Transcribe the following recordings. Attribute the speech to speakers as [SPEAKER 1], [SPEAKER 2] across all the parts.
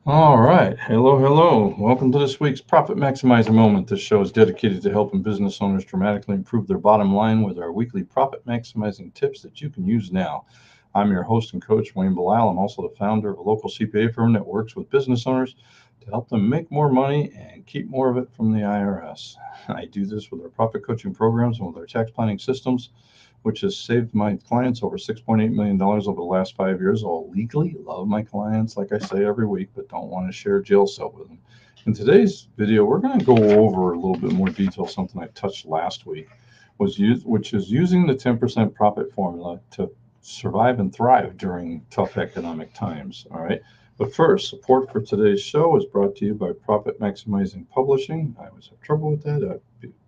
[SPEAKER 1] All right. Hello, hello. Welcome to this week's Profit Maximizer Moment. This show is dedicated to helping business owners dramatically improve their bottom line with our weekly profit maximizing tips that you can use now. I'm your host and coach, Wayne Bilal. I'm also the founder of a local CPA firm that works with business owners to help them make more money and keep more of it from the IRS. I do this with our profit coaching programs and with our tax planning systems, which has saved my clients over $6.8 million over the last 5 years, all legally. Love my clients, like I say every week, but don't want to share jail cell with them. In today's video, we're going to go over a little bit more detail, something I touched last week, which is using the 10% profit formula to survive and thrive during tough economic times. All right. But first, support for today's show is brought to you by Profit Maximizing Publishing. I always have trouble with that.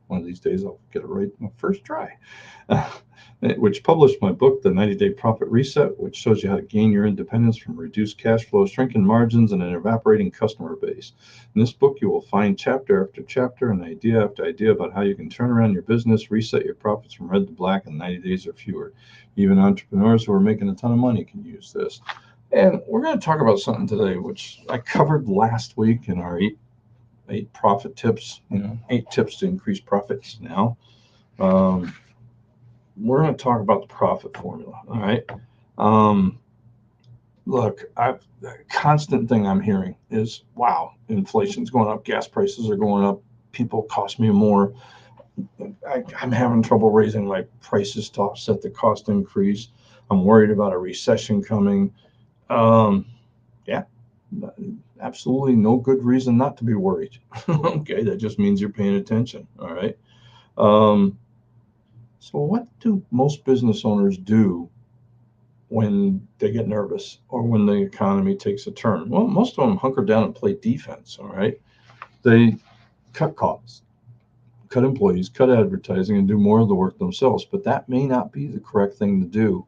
[SPEAKER 1] One of these days, I'll get it right my first try. Which published my book, The 90-Day Profit Reset, which shows you how to gain your independence from reduced cash flow, shrinking margins, and an evaporating customer base. In this book, you will find chapter after chapter and idea after idea about how you can turn around your business, reset your profits from red to black in 90 days or fewer. Even entrepreneurs who are making a ton of money can use this. And we're going to talk about something today, which I covered last week in our eight profit tips, 8 tips to increase profits now. We're going to talk about the profit formula. All right. Look, the constant thing I'm hearing is, wow, inflation's going up, gas prices are going up, people cost me more. I'm having trouble raising my prices to offset the cost increase. I'm worried about a recession coming. Yeah, absolutely no good reason not to be worried. Okay, that just means you're paying attention. All right. So what do most business owners do when they get nervous or when the economy takes a turn? Well, most of them hunker down and play defense. All right. They cut costs, cut employees, cut advertising, and do more of the work themselves. But that may not be the correct thing to do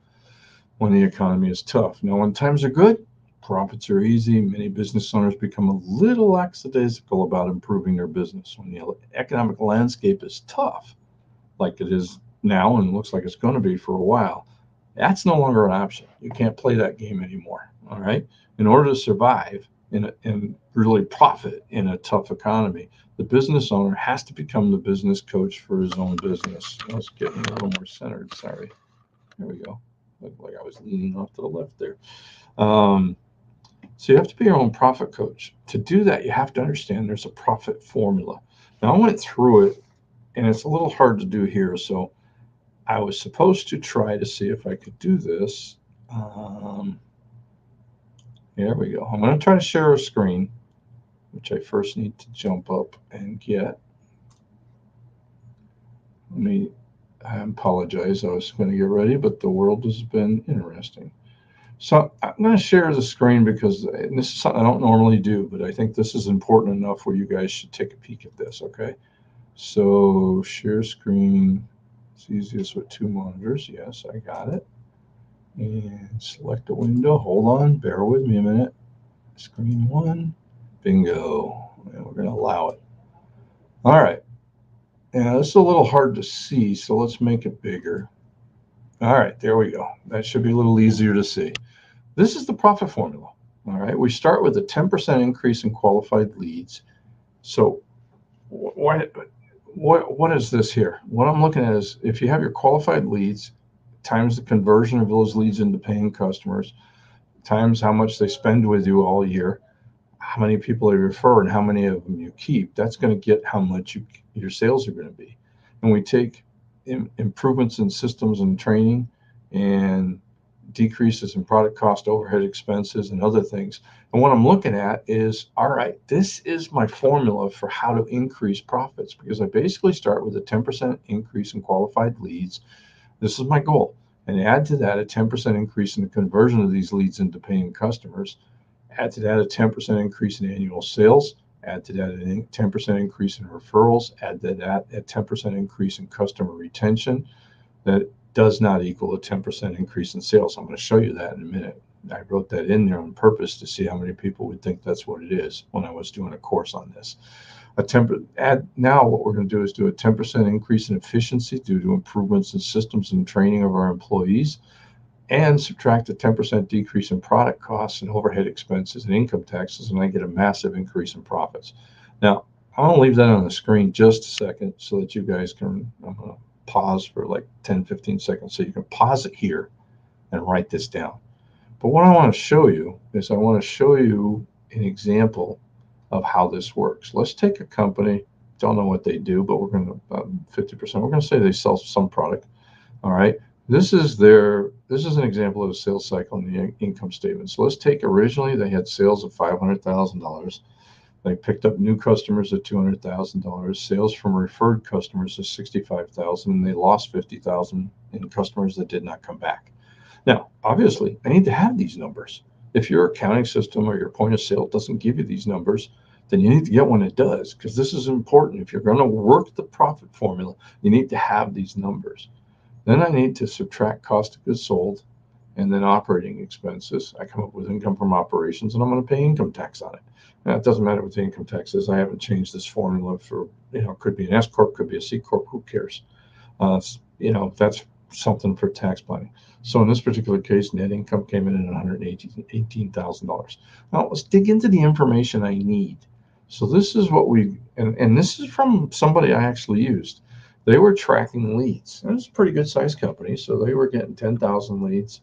[SPEAKER 1] when the economy is tough. Now, when times are good, profits are easy. Many business owners become a little lackadaisical about improving their business. When the economic landscape is tough, like it is now and looks like it's going to be for a while, that's no longer an option. You can't play that game anymore. All right. In order to survive and really profit in a tough economy, the business owner has to become the business coach for his own business. Let's get a little more centered. Sorry. There we go. Looked like I was leaning off to the left there. So you have to be your own profit coach. To do that, you have to understand there's a profit formula. Now, I went through it, and it's a little hard to do here. So I was supposed to try to see if I could do this. Here we go. I'm going to try to share a screen, which I first need to jump up and get. I apologize. I was going to get ready, but the world has been interesting. So I'm going to share the screen because this is something I don't normally do, but I think this is important enough where you guys should take a peek at this, okay? So share screen. It's easiest with 2 monitors. Yes, I got it. And select a window. Hold on. Bear with me a minute. Screen 1. Bingo. And we're going to allow it. All right. Now, this is a little hard to see, so let's make it bigger. All right. There we go. That should be a little easier to see. This is the profit formula. All right. We start with a 10% increase in qualified leads. So what is this here? What I'm looking at is if you have your qualified leads times the conversion of those leads into paying customers times how much they spend with you all year, how many people they refer and how many of them you keep, that's going to get how much your sales are going to be. And we take improvements in systems and training and decreases in product cost, overhead expenses, and other things. And what I'm looking at is, all right, this is my formula for how to increase profits, because I basically start with a 10% increase in qualified leads. This is my goal. And add to that a 10% increase in the conversion of these leads into paying customers. Add to that a 10% increase in annual sales. Add to that a 10% increase in referrals. Add to that a 10% increase in customer retention. That does not equal a 10% increase in sales. I'm going to show you that in a minute. I wrote that in there on purpose to see how many people would think that's what it is when I was doing a course on this. Now what we're going to do is do a 10% increase in efficiency due to improvements in systems and training of our employees. and subtract a 10% decrease in product costs and overhead expenses and income taxes, and I get a massive increase in profits. Now, I'm going to leave that on the screen just a second so that you guys can, I'm going to pause for like 10, 15 seconds so you can pause it here and write this down. But what I want to show you is I want to show you an example of how this works. Let's take a company, don't know what they do, but we're going to 50%. We're going to say they sell some product. All right. This is an example of a sales cycle in the income statement. So let's take originally they had sales of $500,000. They picked up new customers at $200,000. Sales from referred customers of $65,000, and they lost $50,000 in customers that did not come back. Now, obviously, I need to have these numbers. If your accounting system or your point of sale doesn't give you these numbers, then you need to get one that does, because this is important. If you're going to work the profit formula, you need to have these numbers. Then I need to subtract cost of goods sold and then operating expenses. I come up with income from operations, and I'm going to pay income tax on it. Now, it doesn't matter what the income tax is. I haven't changed this formula for, it could be an S Corp, could be a C Corp, who cares? That's something for tax planning. So in this particular case, net income came in at $118,000. Now let's dig into the information I need. So this is what and this is from somebody I actually used. They were tracking leads. It was a pretty good sized company, so they were getting 10,000 leads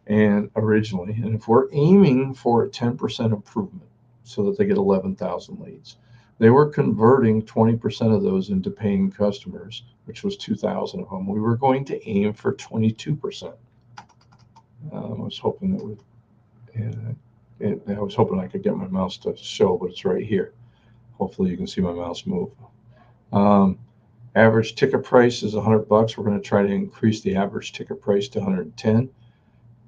[SPEAKER 1] and originally. And if we're aiming for a 10% improvement so that they get 11,000 leads, they were converting 20% of those into paying customers, which was 2,000 of them. We were going to aim for 22%. I was hoping that I was hoping I could get my mouse to show, but it's right here. Hopefully you can see my mouse move. Average ticket price is $100. We're going to try to increase the average ticket price to 110.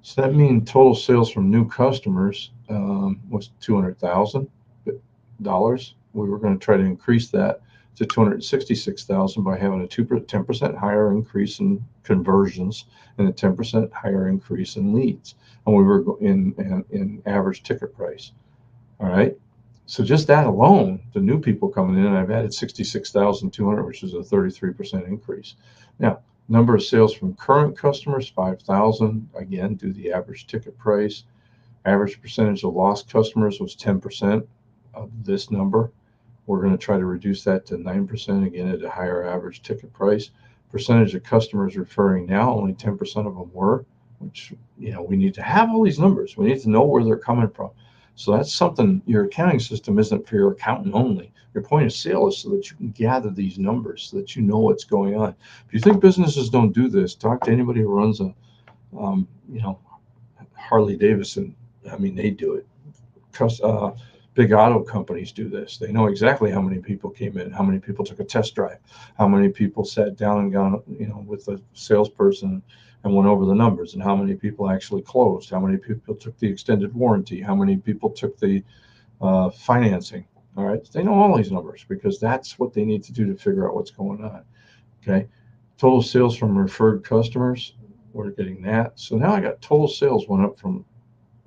[SPEAKER 1] So that means total sales from new customers was $200,000. We were going to try to increase that to $266,000 by having a 10% higher increase in conversions and a 10% higher increase in leads. And we were in average ticket price. All right. So just that alone, the new people coming in, I've added 66,200, which is a 33% increase. Now, number of sales from current customers, 5,000. Again, do the average ticket price. Average percentage of lost customers was 10% of this number. We're going to try to reduce that to 9%, again, at a higher average ticket price. Percentage of customers referring now, only 10% of them were, which, we need to have all these numbers. We need to know where they're coming from. So that's something, your accounting system isn't for your accountant only. Your point of sale is so that you can gather these numbers, so that you know what's going on. If you think businesses don't do this, talk to anybody who runs a, Harley Davidson. I mean, they do it. Big auto companies do this. They know exactly how many people came in, how many people took a test drive, how many people sat down and got, with a salesperson and went over the numbers, and how many people actually closed, how many people took the extended warranty, how many people took the financing. All right. They know all these numbers because that's what they need to do to figure out what's going on. Okay. Total sales from referred customers, we're getting that. So now I got total sales went up from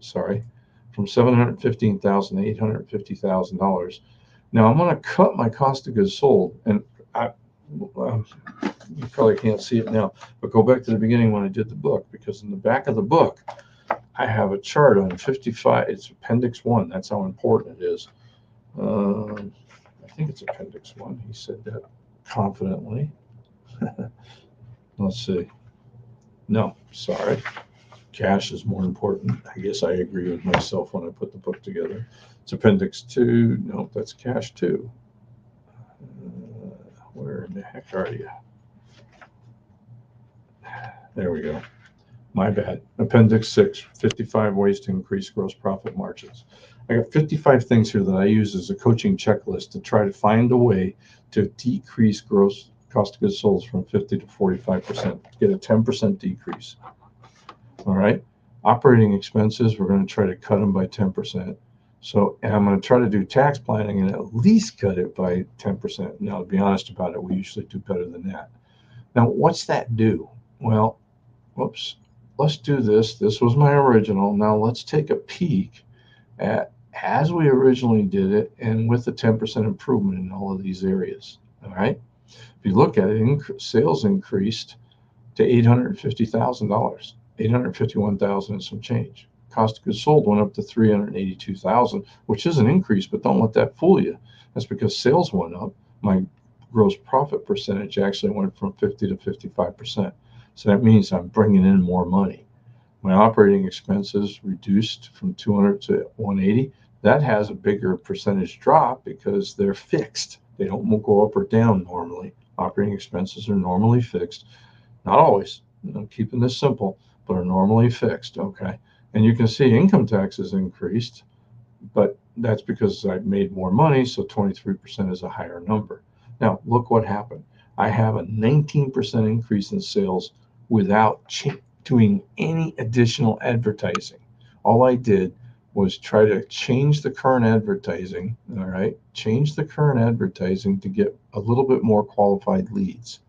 [SPEAKER 1] $715,000 to $850,000. Now I'm going to cut my cost of goods sold, and you probably can't see it now, but go back to the beginning when I did the book, because in the back of the book, I have a chart on 55. It's Appendix 1. That's how important it is. I think it's Appendix 1. He said that confidently. Let's see. No, sorry. Cash is more important. I guess I agree with myself when I put the book together. It's Appendix 2. No, that's Cash 2. Where in the heck are you? There we go. My bad. Appendix 6, 55 ways to increase gross profit margins. I got 55 things here that I use as a coaching checklist to try to find a way to decrease gross cost of goods sold from 50 to 45%, get a 10% decrease. All right. Operating expenses, we're going to try to cut them by 10%. So, and I'm going to try to do tax planning and at least cut it by 10%. Now, to be honest about it, we usually do better than that. Now, what's that do? Well, whoops. Let's do this. This was my original. Now let's take a peek at as we originally did it and with the 10% improvement in all of these areas. All right. If you look at it, sales increased to $850,000. $851,000 and some change. Cost of goods sold went up to $382,000, which is an increase, but don't let that fool you. That's because sales went up. My gross profit percentage actually went from 50 to 55%. So that means I'm bringing in more money. My operating expenses reduced from 200 to 180. That has a bigger percentage drop because they're fixed. They don't go up or down normally. Operating expenses are normally fixed. Not always. I'm keeping this simple, but are normally fixed. Okay. And you can see income taxes increased, but that's because I made more money. So 23% is a higher number. Now, look what happened. I have a 19% increase in sales without doing any additional advertising. All I did was try to change the current advertising. All right. Change the current advertising to get a little bit more qualified leads.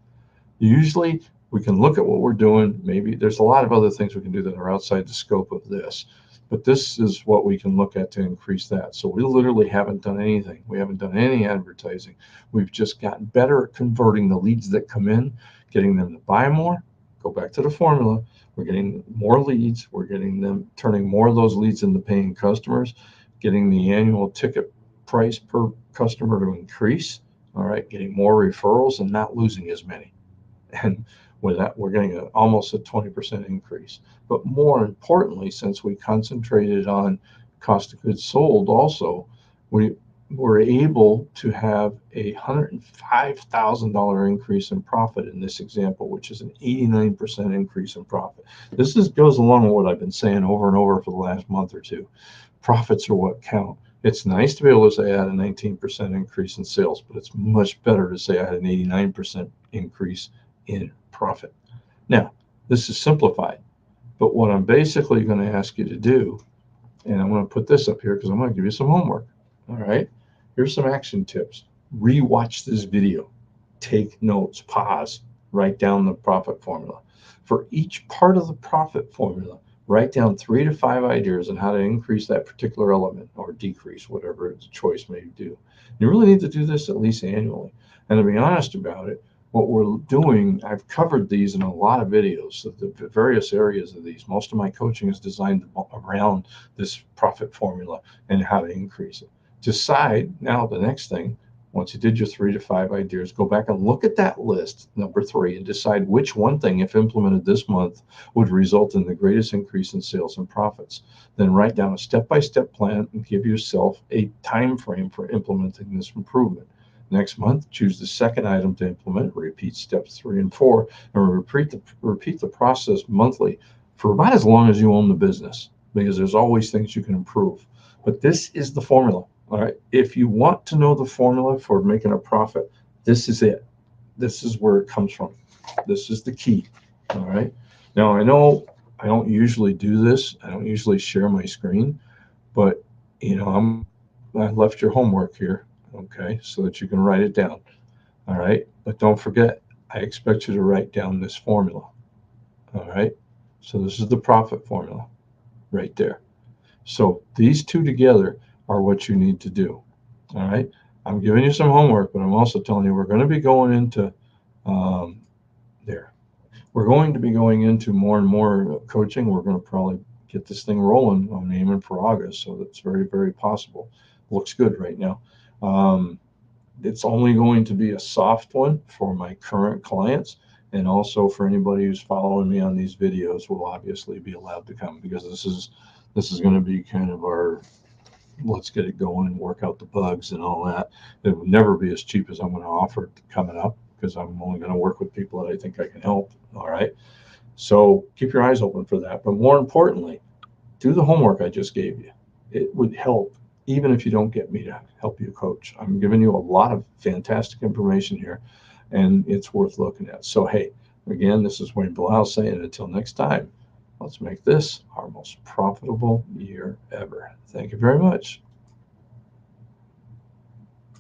[SPEAKER 1] Usually we can look at what we're doing. Maybe there's a lot of other things we can do that are outside the scope of this, but this is what we can look at to increase that. So we literally haven't done anything. We haven't done any advertising. We've just gotten better at converting the leads that come in, getting them to buy more. Go back to the formula. We're getting more leads. We're getting them, turning more of those leads into paying customers, getting the annual ticket price per customer to increase. All right, getting more referrals and not losing as many. And with that, we're getting almost a 20% increase. But more importantly, since we concentrated on cost of goods sold also, we were able to have a $105,000 increase in profit in this example, which is an 89% increase in profit. This goes along with what I've been saying over and over for the last month or two. Profits are what count. It's nice to be able to say I had a 19% increase in sales, but it's much better to say I had an 89% increase in profit. Now, this is simplified, but what I'm basically going to ask you to do, and I'm going to put this up here because I'm going to give you some homework. All right, here's some action tips. Rewatch this video, take notes, pause, write down the profit formula. For each part of the profit formula, write down 3 to 5 ideas on how to increase that particular element or decrease, whatever the choice may do. You really need to do this at least annually. And to be honest about it, what we're doing, I've covered these in a lot of videos, so the various areas of these. Most of my coaching is designed around this profit formula and how to increase it. Decide now the next thing, once you did your 3 to 5 ideas, go back and look at that list, number 3, and decide which one thing, if implemented this month, would result in the greatest increase in sales and profits. Then write down a step-by-step plan and give yourself a time frame for implementing this improvement. Next month, choose the second item to implement, repeat steps 3 and 4, and repeat the process monthly for about as long as you own the business, because there's always things you can improve. But this is the formula. All right. If you want to know the formula for making a profit, this is it. This is where it comes from. This is the key. All right. Now, I know I don't usually do this. I don't usually share my screen, but I left your homework here. Okay, so that you can write it down. All right, but don't forget, I expect you to write down this formula. All right, so this is the profit formula right there. So these two together are what you need to do. All right, I'm giving you some homework, but I'm also telling you we're going to be going into We're going to be going into more and more coaching. We're going to probably get this thing rolling. I'm aiming for August, so that's very, very possible. Looks good right now. It's only going to be a soft one for my current clients, and also for anybody who's following me on these videos will obviously be allowed to come, because this is going to be kind of our let's get it going and work out the bugs and all that. It will never be as cheap as I'm going to offer coming up, because I'm only going to work with people that I think I can help. All right, so keep your eyes open for that. But more importantly, do the homework I just gave you. It would help even if you don't get me to help you coach. I'm giving you a lot of fantastic information here, and it's worth looking at. So, hey, again, this is Wayne Bilal saying until next time, let's make this our most profitable year ever. Thank you very much.